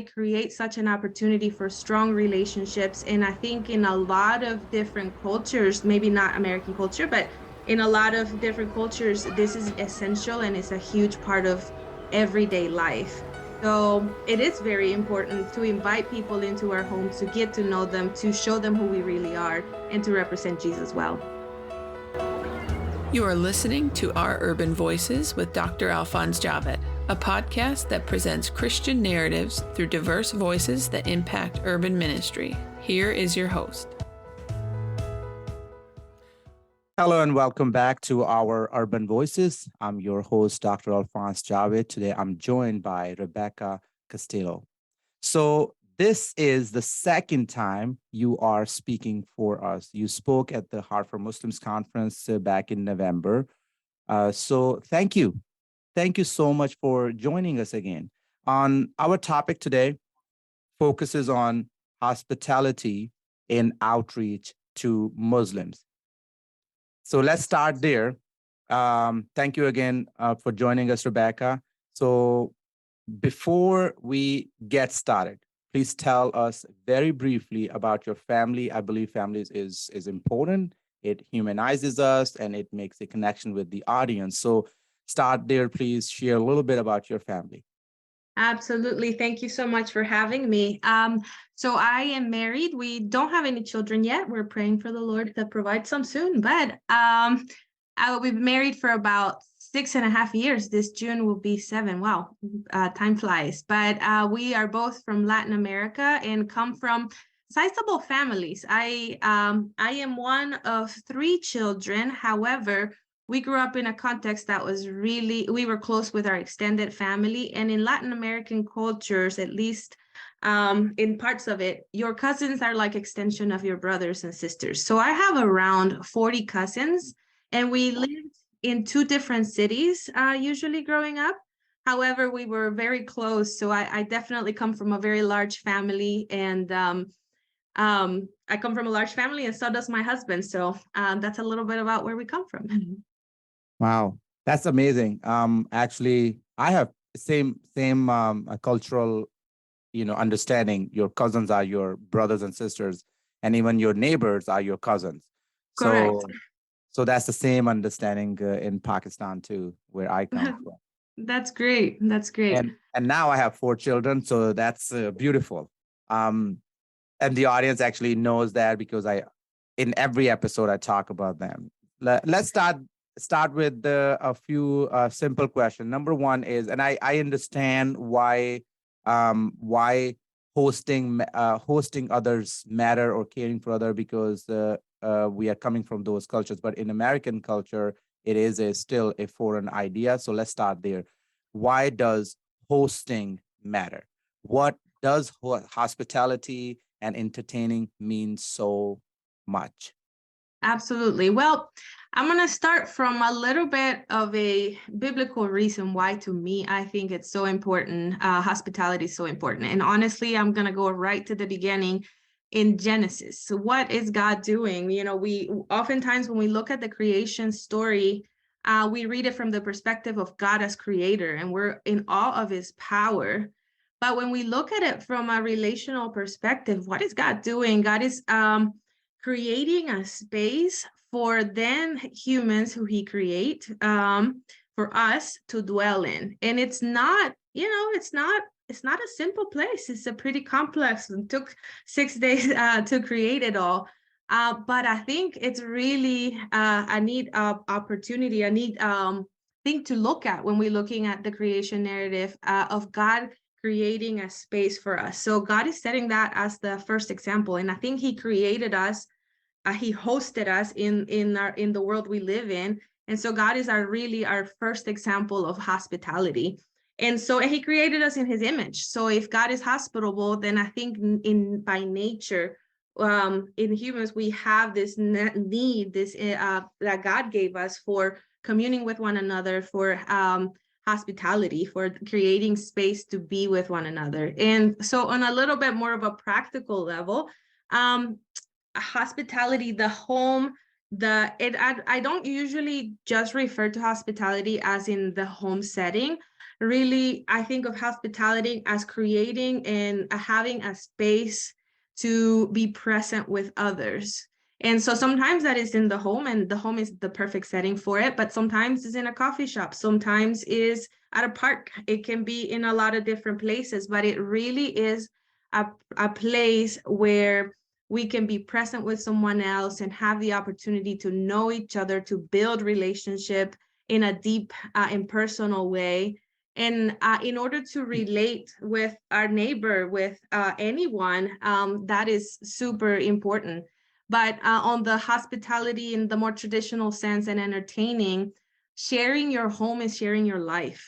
create such an opportunity for strong relationships. And I think in a lot of different cultures, maybe not American culture, but in a lot of different cultures, this is essential and it's a huge part of everyday life. So it is very important to invite people into our homes, to get to know them, to show them who we really are, and to represent Jesus well. You are listening to Our Urban Voices with Dr. Alphonse Javed, a podcast that presents Christian narratives through diverse voices that impact urban ministry. Here is your host. Hello and welcome back to Our Urban Voices. I'm your host, Dr. Alphonse Javed. Today I'm joined by Rebeca Castillo. So this is the second time you are speaking for us. You spoke at the Heart for Muslims conference back in November. So thank you. Thank you so much for joining us again. On our topic today focuses on hospitality in outreach to Muslims. So let's start there. Thank you again for joining us, Rebecca. So before we get started, please tell us very briefly about your family. I believe families is important. It humanizes us and it makes a connection with the audience. So start there, please share a little bit about your family. Absolutely. Thank you so much for having me. So I am married. We don't have any children yet. We're praying for the Lord to provide some soon, but we've been married for about 6.5 years. This June will be 7. Wow, time flies. But we are both from Latin America and come from sizable families. I am one of 3 children. However, we grew up in a context that was we were close with our extended family. And in Latin American cultures, at least in parts of it, your cousins are like extension of your brothers and sisters. So I have around 40 cousins, and we lived in 2 different cities, usually growing up. However, we were very close. So I definitely come from a very large family, and I come from a large family, and so does my husband. So that's a little bit about where we come from. Wow, that's amazing. Actually, I have same cultural, understanding. Your cousins are your brothers and sisters, and even your neighbors are your cousins. Correct. So that's the same understanding in Pakistan too, where I come from. That's great. That's great. And now I have 4 children, so that's beautiful. And the audience actually knows that because in every episode I talk about them. Let's start with a few simple questions. Number one is, and I understand why hosting others matter, or caring for others, because we are coming from those cultures. But in American culture, it is still a foreign idea. So let's start there. Why does hosting matter? What does hospitality and entertaining mean so much? Absolutely. Well, I'm going to start from a little bit of a biblical reason why, to me, I think it's so important. Hospitality is so important. And honestly, I'm going to go right to the beginning in Genesis. So what is God doing? We oftentimes, when we look at the creation story, we read it from the perspective of God as creator, and we're in awe of his power. But when we look at it from a relational perspective, what is God doing? God is creating a space for then humans who he create, for us to dwell in. And it's not a simple place. It's a pretty complex. It took 6 days to create it all. But I think it's really a neat opportunity, a neat thing to look at when we're looking at the creation narrative of God creating a space for us. So God is setting that as the first example. And I think he created us. He hosted us in the world we live in. And so God is our first example of hospitality. And so he created us in his image. So if God is hospitable, then I think by nature, in humans, we have this need, that God gave us for communing with one another, for hospitality, for creating space to be with one another. And so on a little bit more of a practical level, hospitality, the home, I don't usually just refer to hospitality as in the home setting. really, I think of hospitality as creating and having a space to be present with others. And so sometimes that is in the home, and the home is the perfect setting for it, but sometimes it's in a coffee shop, sometimes is at a park. It can be in a lot of different places, but it really is a place where we can be present with someone else and have the opportunity to know each other, to build relationship in a deep and personal way. And in order to relate with our neighbor, with anyone, that is super important. But on the hospitality in the more traditional sense and entertaining, sharing your home is sharing your life.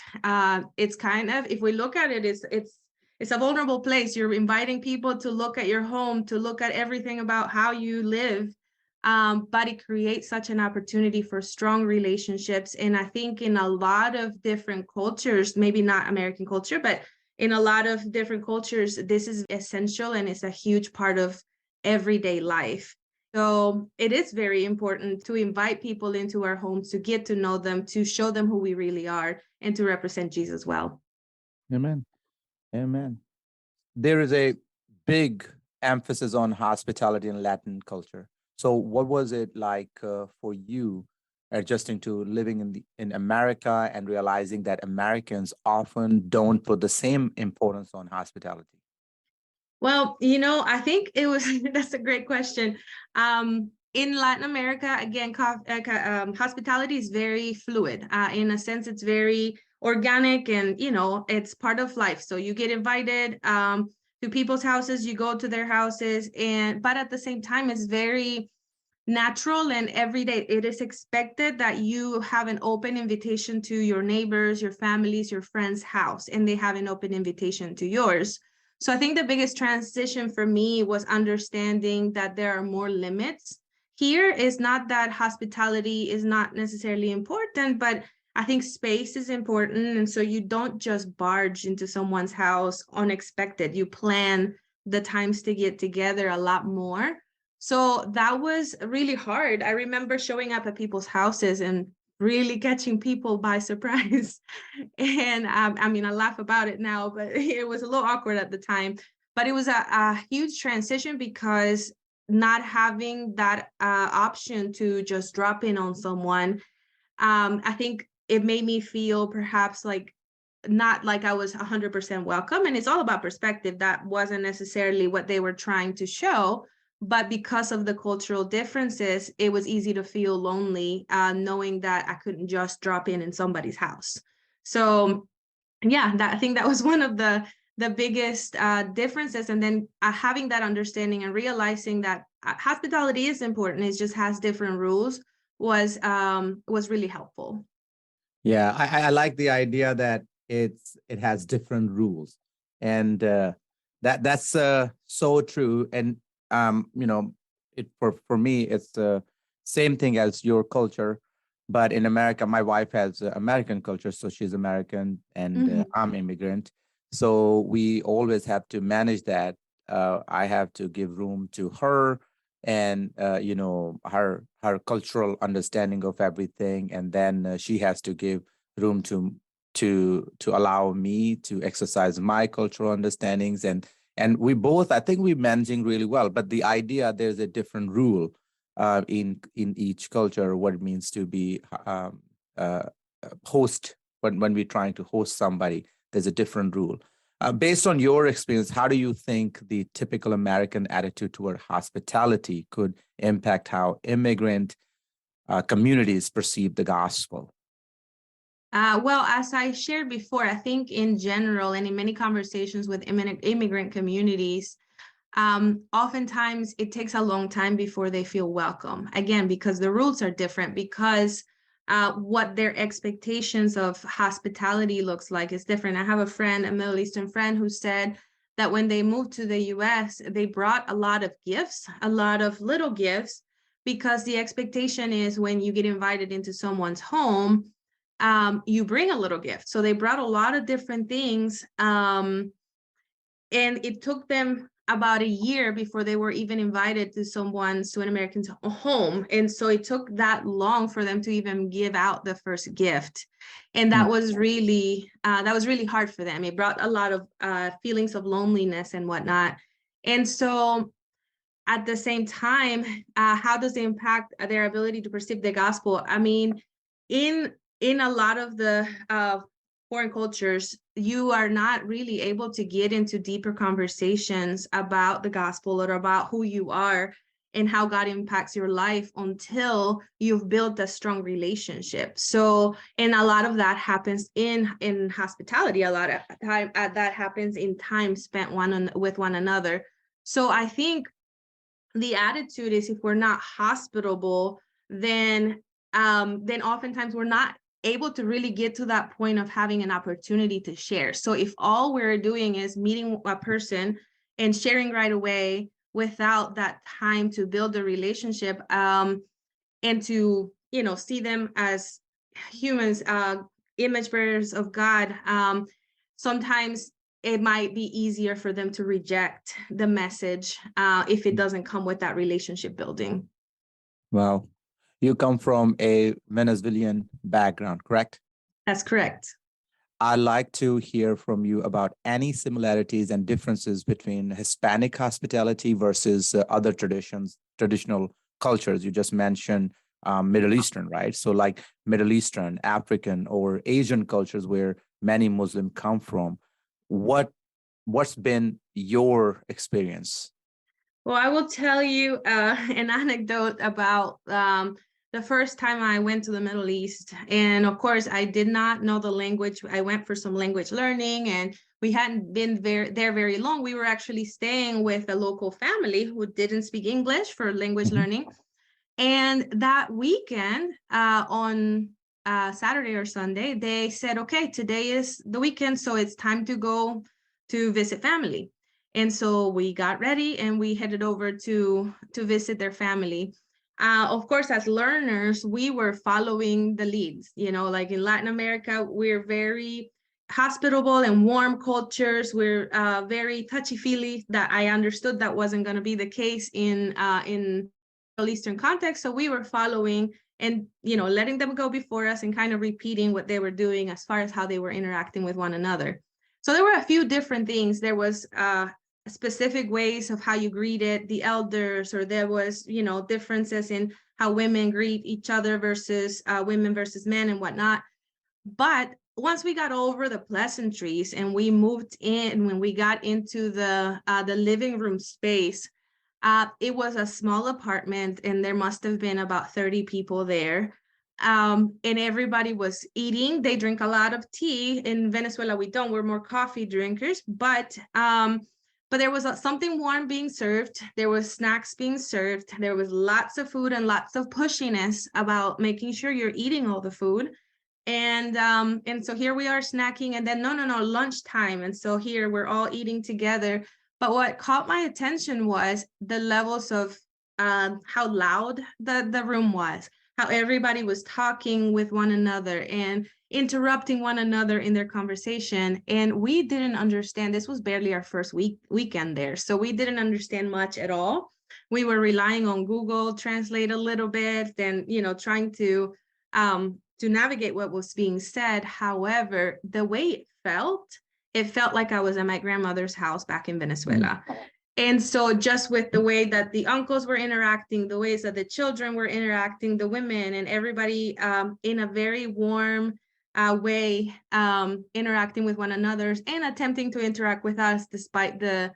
It's kind of, if we look at it, it's a vulnerable place. You're inviting people to look at your home, to look at everything about how you live. But it creates such an opportunity for strong relationships. And I think in a lot of different cultures, maybe not American culture, but in a lot of different cultures, this is essential and it's a huge part of everyday life. So it is very important to invite people into our homes, to get to know them, to show them who we really are, and to represent Jesus well. Amen. Amen. There is a big emphasis on hospitality in Latin culture. So, what was it like for you adjusting to living in America and realizing that Americans often don't put the same importance on hospitality? Well, I think it was, that's a great question. In Latin America, again, hospitality is very fluid. In a sense, it's very organic and, it's part of life. So you get invited to people's houses, you go to their houses, but at the same time, it's very natural and everyday. It is expected that you have an open invitation to your neighbors, your families, your friends' house, and they have an open invitation to yours. So I think the biggest transition for me was understanding that there are more limits. Here is not that hospitality is not necessarily important, but I think space is important. And so you don't just barge into someone's house unexpected. You plan the times to get together a lot more. So that was really hard. I remember showing up at people's houses and really catching people by surprise. And I mean, I laugh about it now, but it was a little awkward at the time. But it was a huge transition because not having that option to just drop in on someone, I think it made me feel perhaps like not like I was 100% welcome. And it's all about perspective. That wasn't necessarily what they were trying to show. But because of the cultural differences, it was easy to feel lonely, knowing that I couldn't just drop in somebody's house. So yeah, I think that was one of the biggest differences. And then having that understanding and realizing that hospitality is important, it just has different rules, was really helpful. Yeah, I like the idea that it has different rules, and that's so true. And it for me, it's the same thing as your culture, but in America, my wife has American culture, so she's American, and I'm immigrant. So we always have to manage that. I have to give room to her and her cultural understanding of everything, and then she has to give room to allow me to exercise my cultural understandings, and we both, I think, we're managing really well. But the idea, there's a different rule in each culture, what it means to be host. When we're trying to host somebody, there's a different rule. Based on your experience, how do you think the typical American attitude toward hospitality could impact how immigrant communities perceive the gospel? Well, as I shared before, I think in general and in many conversations with immigrant communities, oftentimes it takes a long time before they feel welcome. Again, because the rules are different, because what their expectations of hospitality looks like is different. I have a friend, a Middle Eastern friend, who said that when they moved to the US, they brought a lot of gifts, a lot of little gifts, because the expectation is when you get invited into someone's home, you bring a little gift. So they brought a lot of different things. And it took them about a year before they were even invited to an American's home. And so it took that long for them to even give out the first gift. And that was really hard for them. It brought a lot of feelings of loneliness and whatnot. And so at the same time, how does it impact their ability to perceive the gospel? I mean, in a lot of the foreign cultures, you are not really able to get into deeper conversations about the gospel or about who you are and how God impacts your life until you've built a strong relationship. So, and a lot of that happens in hospitality. A lot of time that happens in time spent with one another. So I think the attitude is, if we're not hospitable, then oftentimes we're not able to really get to that point of having an opportunity to share. So if all we're doing is meeting a person and sharing right away without that time to build a relationship, and to, see them as humans, image bearers of God, sometimes it might be easier for them to reject the message if it doesn't come with that relationship building. Wow. You come from a Venezuelan background, correct? That's correct. I'd like to hear from you about any similarities and differences between Hispanic hospitality versus other traditional cultures. You just mentioned Middle Eastern, right? So like Middle Eastern, African, or Asian cultures where many Muslims come from. What's been your experience? Well, I will tell you an anecdote about the first time I went to the Middle East. And of course, I did not know the language. I went for some language learning, and we hadn't been there very long. We were actually staying with a local family who didn't speak English for language learning. And that weekend, on Saturday or Sunday, they said, okay, today is the weekend, so it's time to go to visit family. And so we got ready and we headed over to visit their family. Of course, as learners, we were following the leads. Like in Latin America, we're very hospitable and warm cultures. We're very touchy-feely. That I understood that wasn't going to be the case in Middle Eastern context. So we were following and, letting them go before us and kind of repeating what they were doing as far as how they were interacting with one another. So there were a few different things. There was specific ways of how you greeted the elders, or there was, differences in how women greet each other versus women versus men and whatnot. But once we got over the pleasantries and we moved in, when we got into the living room space, it was a small apartment and there must have been about 30 people there. And everybody was eating. They drink a lot of tea. In Venezuela, we don't. We're more coffee drinkers. But there was something warm being served. There was snacks being served. There was lots of food and lots of pushiness about making sure you're eating all the food. And so here we are snacking, and then no, lunchtime. And so here we're all eating together. But what caught my attention was the levels of how loud the room was, how everybody was talking with one another and interrupting one another in their conversation. And we didn't understand. This was barely our first weekend there. So we didn't understand much at all. We were relying on Google Translate a little bit and, trying to navigate what was being said. However, the way it felt like I was at my grandmother's house back in Venezuela. And so just with the way that the uncles were interacting, the ways that the children were interacting, the women and everybody in a very warm way, interacting with one another and attempting to interact with us despite the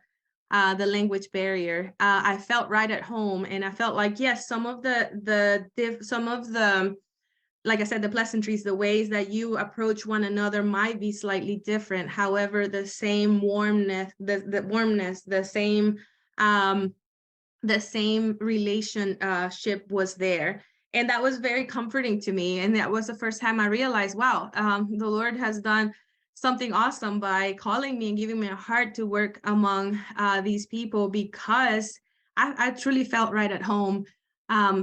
language barrier, I felt right at home. And I felt like, yes, some of the like I said, the pleasantries, the ways that you approach one another might be slightly different. However, the same warmness, the same relationship was there. And that was very comforting to me. And that was the first time I realized, wow, the Lord has done something awesome by calling me and giving me a heart to work among these people, because I truly felt right at home.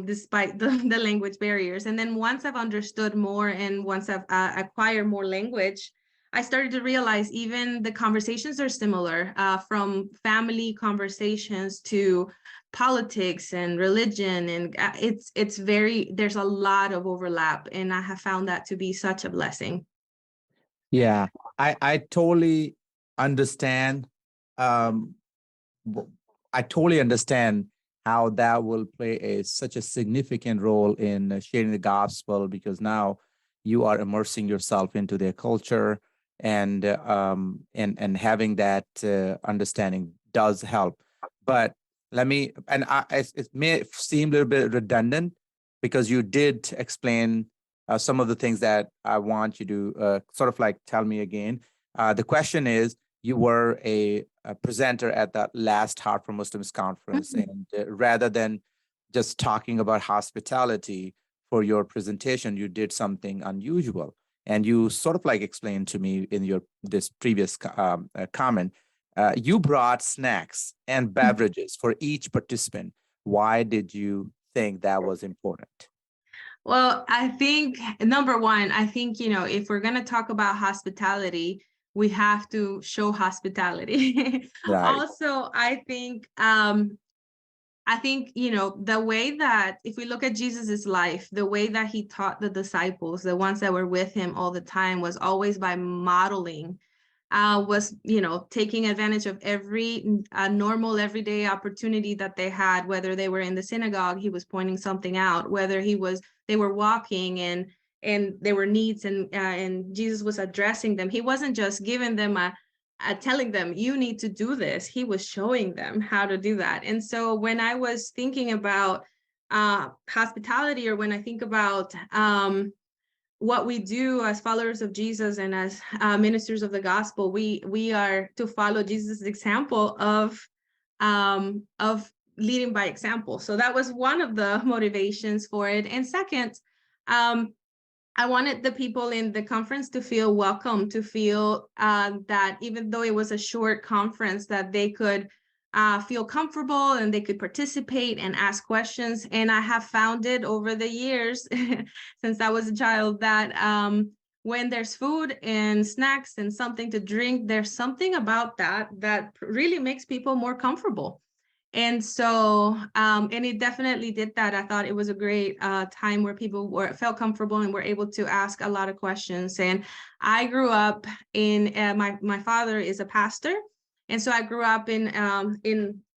Despite the language barriers. And then once I've understood more and once I've acquired more language, I started to realize even the conversations are similar, from family conversations to politics and religion, and there's a lot of overlap, and I have found that to be such a blessing. Yeah, I totally understand. Um, I totally understand how that will play such a significant role in sharing the gospel, because now you are immersing yourself into their culture, and having that understanding does help. But it may seem a little bit redundant, because you did explain some of the things that I want you to sort of like tell me again. The question is, you were a presenter at that last Heart for Muslims conference, and rather than just talking about hospitality for your presentation, you did something unusual, and you sort of like explained to me in your this previous comment. You brought snacks and beverages for each participant. Why did you think that was important? Well, I think number one, I think, if we're going to talk about hospitality, we have to show hospitality. Right. Also, I think, the way that if we look at Jesus's life, the way that he taught the disciples, the ones that were with him all the time, was always by modeling, was, taking advantage of every normal everyday opportunity that they had, whether they were in the synagogue, he was pointing something out, whether they were walking and there were needs, and Jesus was addressing them. He wasn't just giving them telling them, you need to do this. He was showing them how to do that. And so when I was thinking about hospitality, or when I think about what we do as followers of Jesus and as ministers of the gospel, we are to follow Jesus' example of leading by example. So that was one of the motivations for it. And second, I wanted the people in the conference to feel welcome, to feel that even though it was a short conference, that they could feel comfortable and they could participate and ask questions. And I have found it over the years, since I was a child, that when there's food and snacks and something to drink, there's something about that really makes people more comfortable. And so, and it definitely did that. I thought it was a great time where people felt comfortable and were able to ask a lot of questions. And I grew up in my father is a pastor, and so I grew up in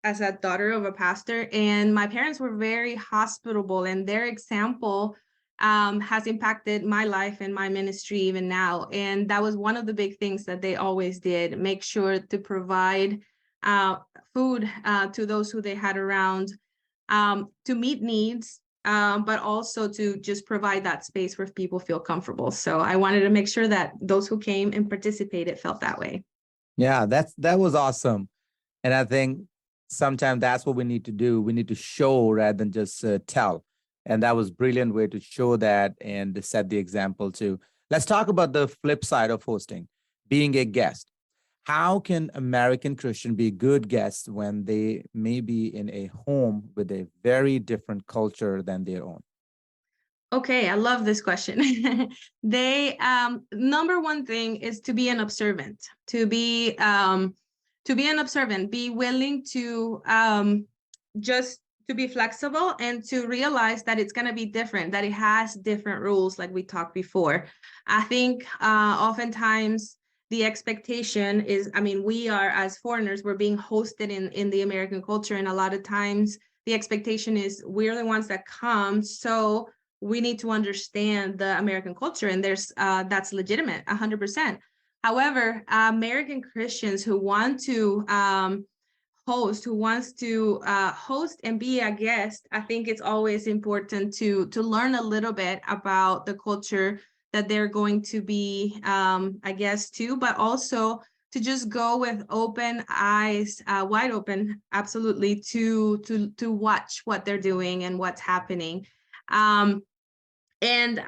as a daughter of a pastor. And my parents were very hospitable, and their example has impacted my life and my ministry even now. And that was one of the big things that they always did: make sure to provide food to those who they had around, to meet needs, but also to just provide that space where people feel comfortable. So I wanted to make sure that those who came and participated felt that way. Yeah, that was awesome. And I think sometimes that's what we need to do. We need to show rather than just tell. And that was a brilliant way to show that and set the example too. Let's talk about the flip side of hosting, being a guest. How can American Christian be good guests when they may be in a home with a very different culture than their own? Okay, I love this question. They number one thing is to be an observant, be willing to just to be flexible and to realize that it's going to be different, that it has different rules, like we talked before. I think oftentimes the expectation is, we are, as foreigners, we're being hosted in the American culture, and a lot of times the expectation is we're the ones that come, so we need to understand the American culture, and that's legitimate, 100%. However, American Christians who want to host and be a guest, I think it's always important to learn a little bit about the culture that they're going to be a guest to, but also to just go with open eyes, wide open, absolutely, to watch what they're doing and what's happening. And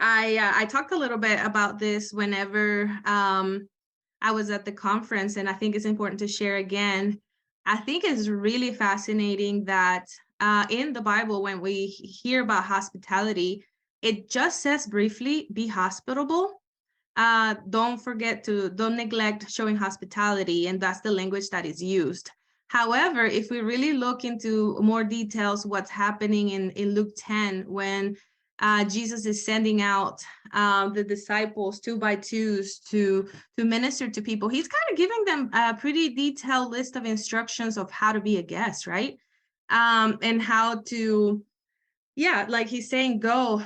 I talked a little bit about this whenever I was at the conference, and I think it's important to share again. I think it's really fascinating that in the Bible, when we hear about hospitality, it just says briefly, be hospitable. don't neglect showing hospitality, and that's the language that is used. However, if we really look into more details, what's happening in Luke 10, when Jesus is sending out the disciples 2 by 2s to minister to people, he's kind of giving them a pretty detailed list of instructions of how to be a guest, right? And how to, yeah, like he's saying, go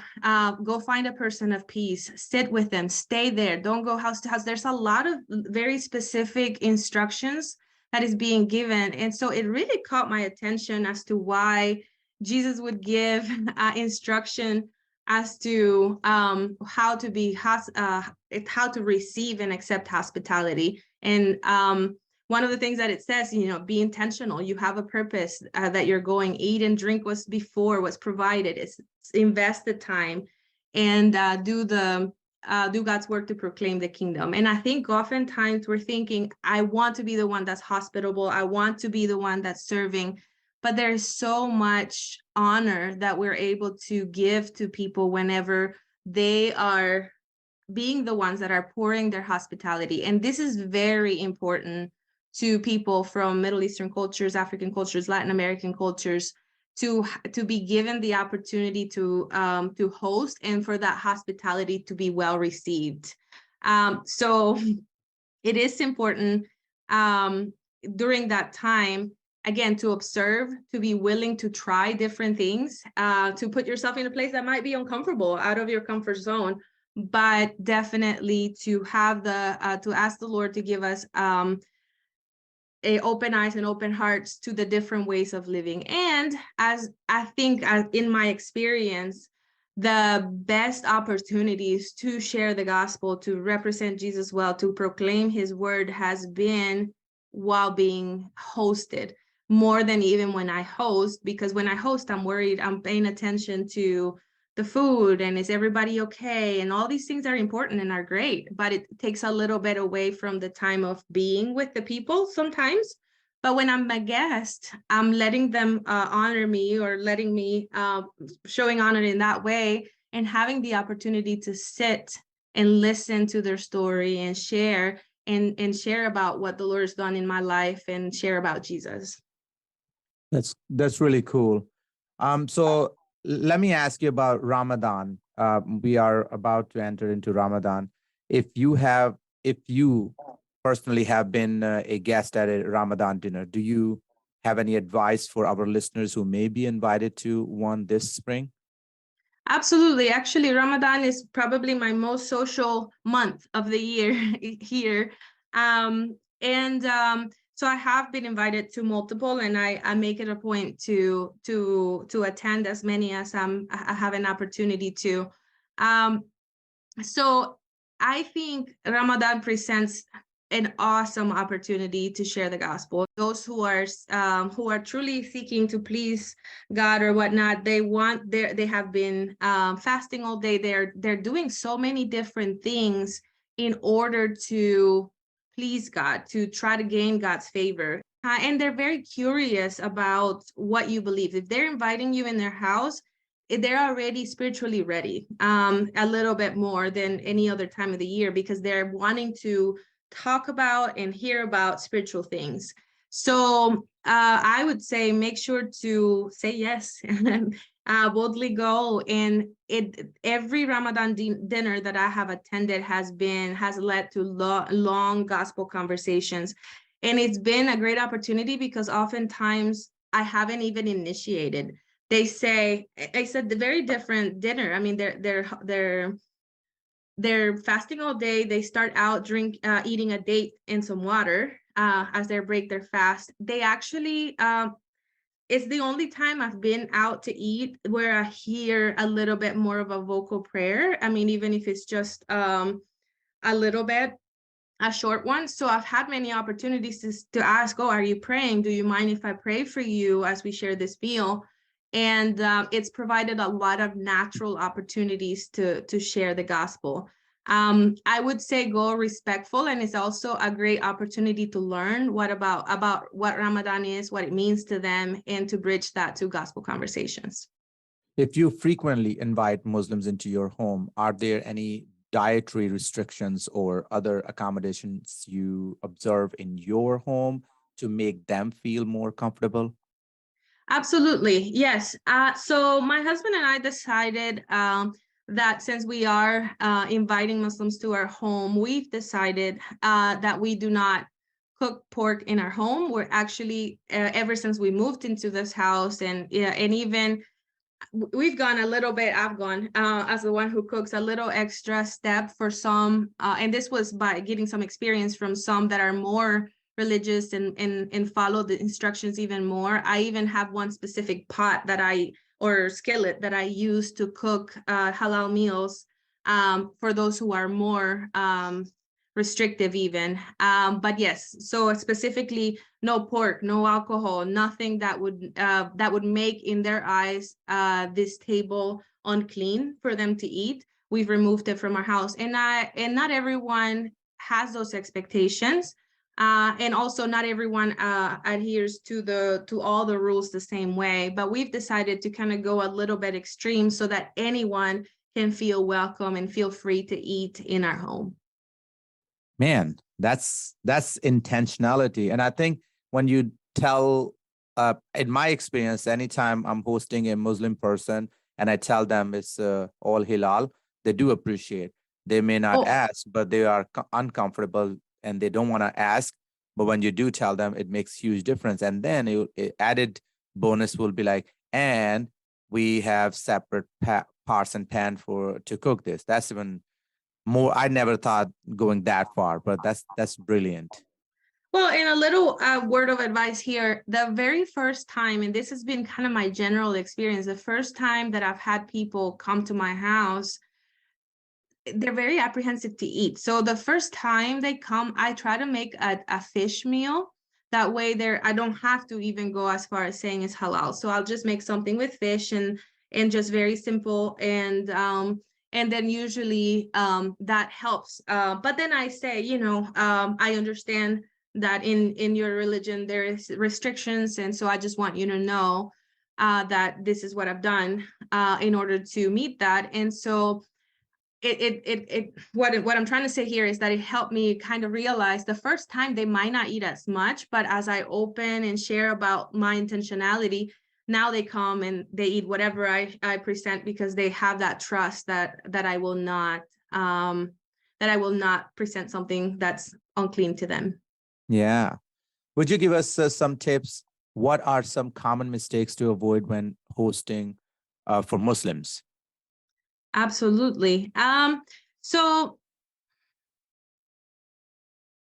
find a person of peace, sit with them, stay there, don't go house to house. There's a lot of very specific instructions that is being given. And so it really caught my attention as to why Jesus would give instruction as to how to receive and accept hospitality. And one of the things that it says, be intentional. You have a purpose that you're going. Eat and drink what's provided. It's invest the time and do God's work to proclaim the kingdom. And I think oftentimes we're thinking, I want to be the one that's hospitable. I want to be the one that's serving. But there's so much honor that we're able to give to people whenever they are being the ones that are pouring their hospitality. And this is very important to people from Middle Eastern cultures, African cultures, Latin American cultures, to be given the opportunity to host and for that hospitality to be well received. So it is important during that time, again, to observe, to be willing to try different things, to put yourself in a place that might be uncomfortable, out of your comfort zone, but definitely to have to ask the Lord to give us open eyes and open hearts to the different ways of living. And as I think, in my experience, the best opportunities to share the gospel, to represent Jesus well, to proclaim his word, has been while being hosted, more than even when I host, because when I host, I'm worried, I'm paying attention to the food and is everybody okay, and all these things are important and are great, but it takes a little bit away from the time of being with the people sometimes. But when I'm a guest, I'm letting them honor me, or letting me showing honor in that way, and having the opportunity to sit and listen to their story and share about what the Lord has done in my life and share about Jesus. That's really cool. So let me ask you about Ramadan. We are about to enter into Ramadan. If you personally have been a guest at a Ramadan dinner, do you have any advice for our listeners who may be invited to one this spring? Absolutely. Actually, Ramadan is probably my most social month of the year here. So I have been invited to multiple, and I make it a point to attend as many as I have an opportunity to. So I think Ramadan presents an awesome opportunity to share the gospel. Those who are truly seeking to please God or whatnot, they have been fasting all day. They're doing so many different things in order to please God, to try to gain God's favor. And they're very curious about what you believe. If they're inviting you in their house, they're already spiritually ready, a little bit more than any other time of the year, because they're wanting to talk about and hear about spiritual things. So I would say make sure to say yes and boldly go. And every Ramadan dinner that I have attended has led to long gospel conversations. And it's been a great opportunity because oftentimes I haven't even initiated. They said the very different dinner. I mean, they're fasting all day. They start out eating a date and some water as they break their fast. They actually, it's the only time I've been out to eat where I hear a little bit more of a vocal prayer. I mean, even if it's just a little bit, a short one. So I've had many opportunities to ask, oh, are you praying? Do you mind if I pray for you as we share this meal? And it's provided a lot of natural opportunities to share the gospel. I would say go respectful, and it's also a great opportunity to learn about what Ramadan is, what it means to them, and to bridge that to gospel conversations. If you frequently invite Muslims into your home, are there any dietary restrictions or other accommodations you observe in your home to make them feel more comfortable? Absolutely. Yes. So my husband and I decided that since we are inviting Muslims to our home, we've decided that we do not cook pork in our home. We're actually, ever since we moved into this house, and even we've gone a little bit, I've gone as the one who cooks a little extra step for some, and this was by getting some experience from some that are more religious and follow the instructions even more. I even have one specific pot or skillet that I use to cook halal meals for those who are more restrictive even. But yes, so specifically no pork, no alcohol, nothing that would make in their eyes this table unclean for them to eat. We've removed it from our house, and not everyone has those expectations, and also not everyone adheres to all the rules the same way. But we've decided to kind of go a little bit extreme so that anyone can feel welcome and feel free to eat in our home. Man, that's intentionality. And I think when you tell, in my experience, anytime I'm hosting a Muslim person and I tell them it's all halal, they do appreciate. They may not ask, but they are uncomfortable and they don't want to ask. But when you do tell them, it makes huge difference. And then added bonus will be like, and we have separate parts and pan to cook this. That's even more. I never thought going that far, but that's brilliant. Well, and a little word of advice here. The very first time, and this has been kind of my general experience, the first time that I've had people come to my house, they're very apprehensive to eat. So the first time they come, I try to make a fish meal. That way I don't have to even go as far as saying it's halal. So I'll just make something with fish and just very simple. And then usually that helps. But then I say, I understand that in your religion there is restrictions, and so I just want you to know that this is what I've done in order to meet that. And so what I'm trying to say here is that it helped me kind of realize the first time they might not eat as much, but as I open and share about my intentionality, now they come and they eat whatever I present, because they have that trust that I will not present something that's unclean to them. Yeah. Would you give us some tips? What are some common mistakes to avoid when hosting for Muslims? Absolutely. So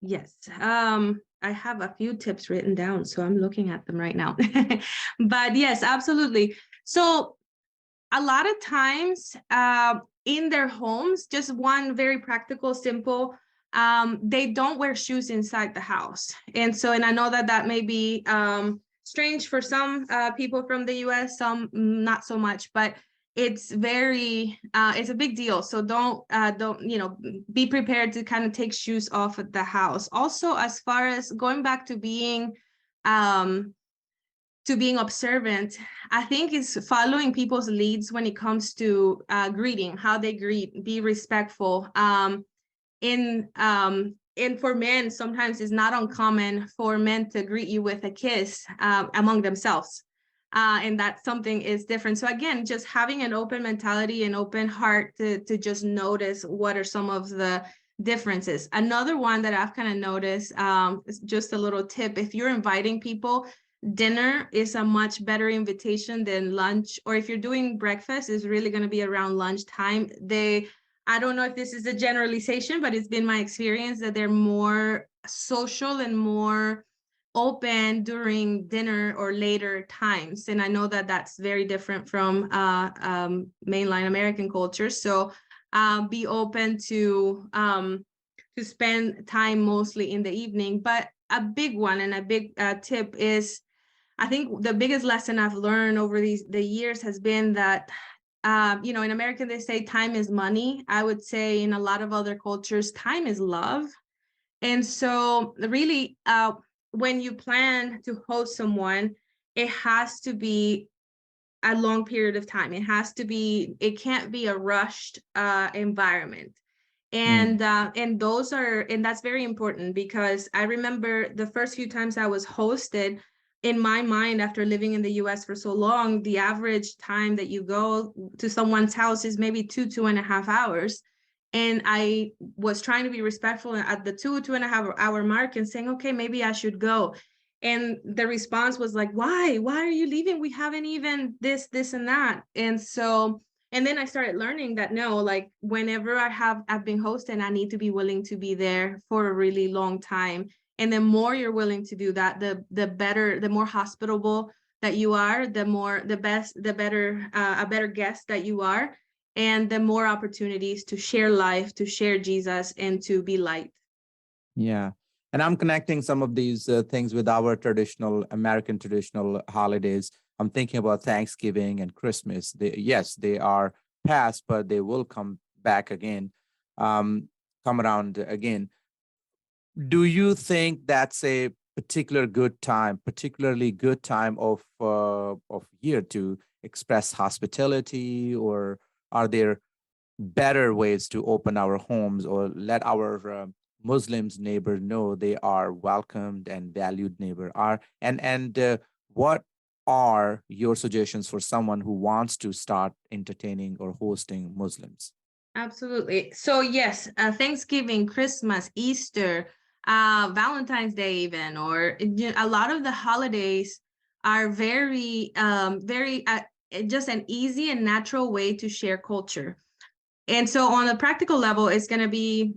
yes, I have a few tips written down, so I'm looking at them right now. But yes, absolutely. So a lot of times in their homes, just one very practical, simple, they don't wear shoes inside the house. And I know that may be strange for some people from the US, some not so much, but it's it's a big deal. So don't be prepared to kind of take shoes off at the house. Also, as far as going back to being observant, I think is following people's leads when it comes to greeting, how they greet, be respectful. And for men, sometimes it's not uncommon for men to greet you with a kiss among themselves. And that something is different. So again, just having an open mentality and open heart to just notice what are some of the differences. Another one that I've kind of noticed, is just a little tip. If you're inviting people, dinner is a much better invitation than lunch, or if you're doing breakfast, it's really going to be around lunchtime. I don't know if this is a generalization, but it's been my experience that they're more social and more open during dinner or later times. And I know that that's very different from mainline American culture. So be open to spend time mostly in the evening. But a big one and a big tip is, I think the biggest lesson I've learned over the years has been that, in America, they say time is money. I would say in a lot of other cultures, time is love. And so really, when you plan to host someone, it has to be a long period of time. It can't be a rushed environment. And that's very important, because I remember the first few times I was hosted, in my mind, after living in the US for so long, the average time that you go to someone's house is maybe 2.5 hours. And I was trying to be respectful at the 2.5 hour mark and saying, okay, maybe I should go. And the response was like, why are you leaving? We haven't even this and that. And then I started learning that no, like whenever I've been hosting, I need to be willing to be there for a really long time. And the more you're willing to do that, the better, the more hospitable that you are, the better, a better guest that you are, and the more opportunities to share life, to share Jesus, and to be light. Yeah. And I'm connecting some of these things with our American traditional holidays. I'm thinking about Thanksgiving and Christmas. Yes, they are past, but they will come back again, come around again. Do you think that's a particularly good time of year to express hospitality, or are there better ways to open our homes or let our Muslims neighbor know they are welcomed and valued neighbor? What are your suggestions for someone who wants to start entertaining or hosting Muslims? Absolutely. So yes, Thanksgiving, Christmas, Easter, Valentine's Day, even, or a lot of the holidays are very just an easy and natural way to share culture. And so on a practical level, it's going to be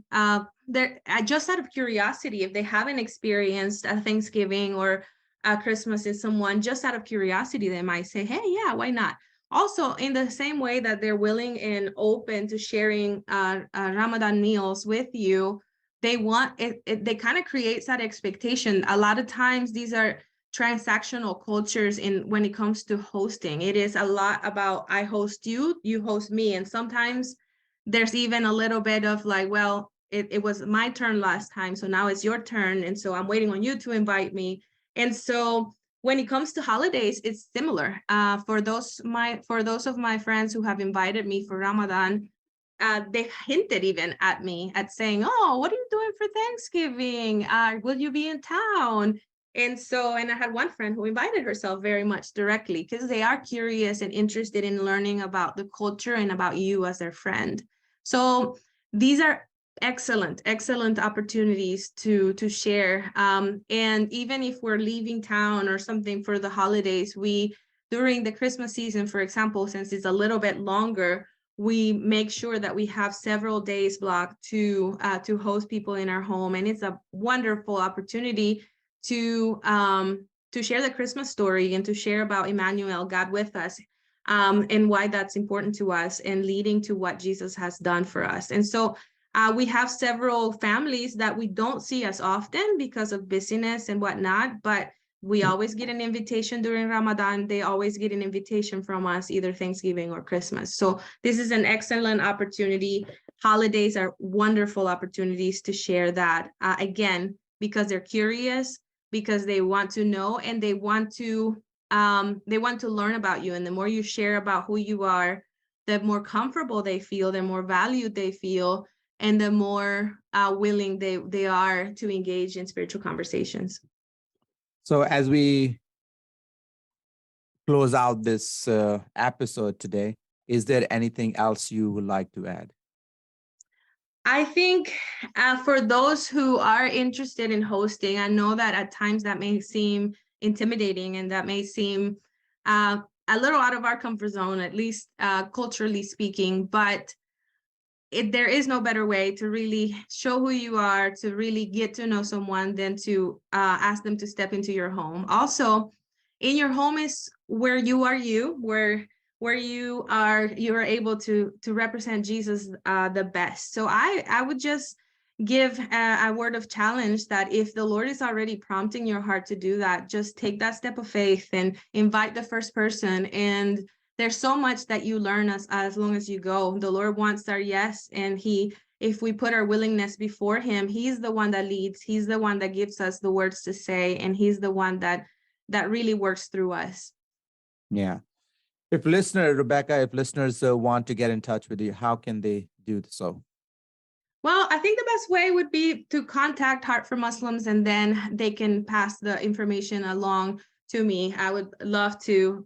there just out of curiosity. If they haven't experienced a Thanksgiving or a Christmas in someone, just out of curiosity, they might say, hey, yeah, why not? Also, in the same way that they're willing and open to sharing Ramadan meals with you, they want it they kind of creates that expectation. A lot of times these are transactional cultures in when it comes to hosting. It is a lot about I host you, you host me. And sometimes there's even a little bit of like, well, it was my turn last time, so now it's your turn. And so I'm waiting on you to invite me. And so when it comes to holidays, it's similar. For those of my friends who have invited me for Ramadan, they've hinted even at me at saying, oh, what are you doing for Thanksgiving? Will you be in town? And I had one friend who invited herself very much directly, because they are curious and interested in learning about the culture and about you as their friend. So these are excellent opportunities to share. And even if we're leaving town or something for the holidays, during the Christmas season, for example, since it's a little bit longer, we make sure that we have several days blocked to host people in our home. And it's a wonderful opportunity to share the Christmas story and to share about Emmanuel, God with us, and why that's important to us and leading to what Jesus has done for us. And so we have several families that we don't see as often because of busyness and whatnot, but we always get an invitation during Ramadan. They always get an invitation from us, either Thanksgiving or Christmas. So this is an excellent opportunity. Holidays are wonderful opportunities to share that, again, because they're curious, because they want to know, and they want to learn about you. And the more you share about who you are, the more comfortable they feel, the more valued they feel, and the more willing they are to engage in spiritual conversations. So as we close out this episode today, is there anything else you would like to add? I think for those who are interested in hosting, I know that at times that may seem intimidating and that may seem a little out of our comfort zone, at least culturally speaking, but there is no better way to really show who you are, to really get to know someone, than to ask them to step into your home. Also, in your home is where you are where you are able to represent Jesus the best. So I would just give a word of challenge that if the Lord is already prompting your heart to do that, just take that step of faith and invite the first person. And there's so much that you learn as long as you go. The Lord wants our yes, and if we put our willingness before him, he's the one that leads. He's the one that gives us the words to say, and he's the one that really works through us. Yeah. Rebecca, if listeners want to get in touch with you, how can they do so? Well, I think the best way would be to contact Heart for Muslims, and then they can pass the information along to me. I would love to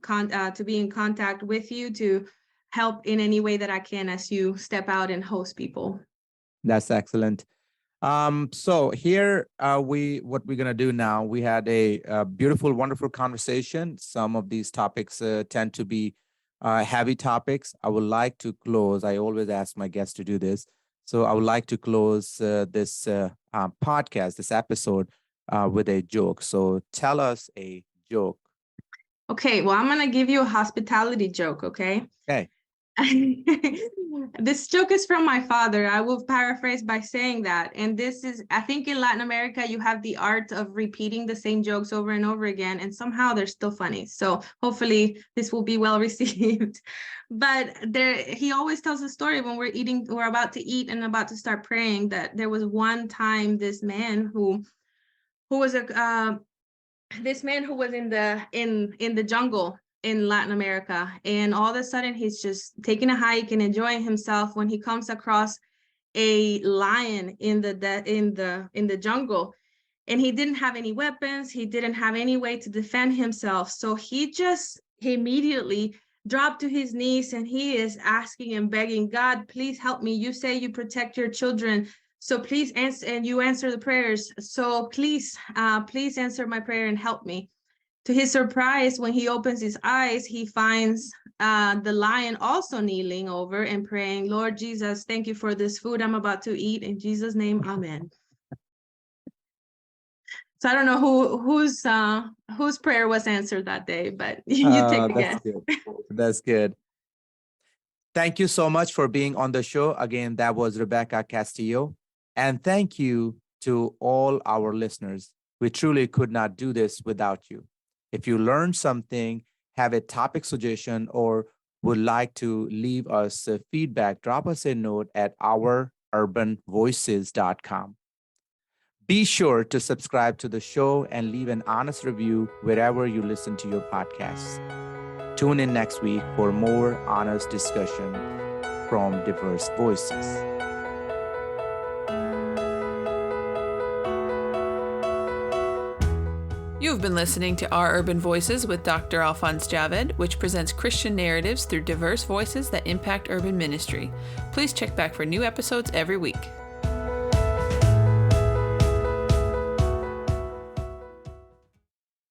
be in contact with you to help in any way that I can as you step out and host people. That's excellent. So here what we're gonna do now. We had a beautiful, wonderful conversation. Some of these topics tend to be heavy topics. I would like to close. I always ask my guests to do this. So I would like to close this podcast, this episode, with a joke. So tell us a joke. Okay, well, I'm gonna give you a hospitality joke, okay? Okay. This joke is from my father. I will paraphrase by saying that. And this is, I think in Latin America, you have the art of repeating the same jokes over and over again, and somehow they're still funny. So hopefully this will be well received. But he always tells a story when we're about to eat and about to start praying, that there was one time this man who was in the jungle in Latin America, and all of a sudden he's just taking a hike and enjoying himself when he comes across a lion in the jungle, and he didn't have any weapons, he didn't have any way to defend himself, so he immediately dropped to his knees, and he is asking and begging, God, please help me. You say you protect your children, so please answer, and you answer the prayers, so please answer my prayer and help me. To his surprise, when he opens his eyes, he finds the lion also kneeling over and praying, Lord Jesus, thank you for this food I'm about to eat. In Jesus' name, amen. So I don't know whose prayer was answered that day, but you take a guess. Good. That's good. Thank you so much for being on the show. Again, that was Rebeca Castillo. And thank you to all our listeners. We truly could not do this without you. If you learned something, have a topic suggestion, or would like to leave us feedback, drop us a note at oururbanvoices.com. Be sure to subscribe to the show and leave an honest review wherever you listen to your podcasts. Tune in next week for more honest discussion from diverse voices. You've been listening to Our Urban Voices with Dr. Alphonse Javed, which presents Christian narratives through diverse voices that impact urban ministry. Please check back for new episodes every week.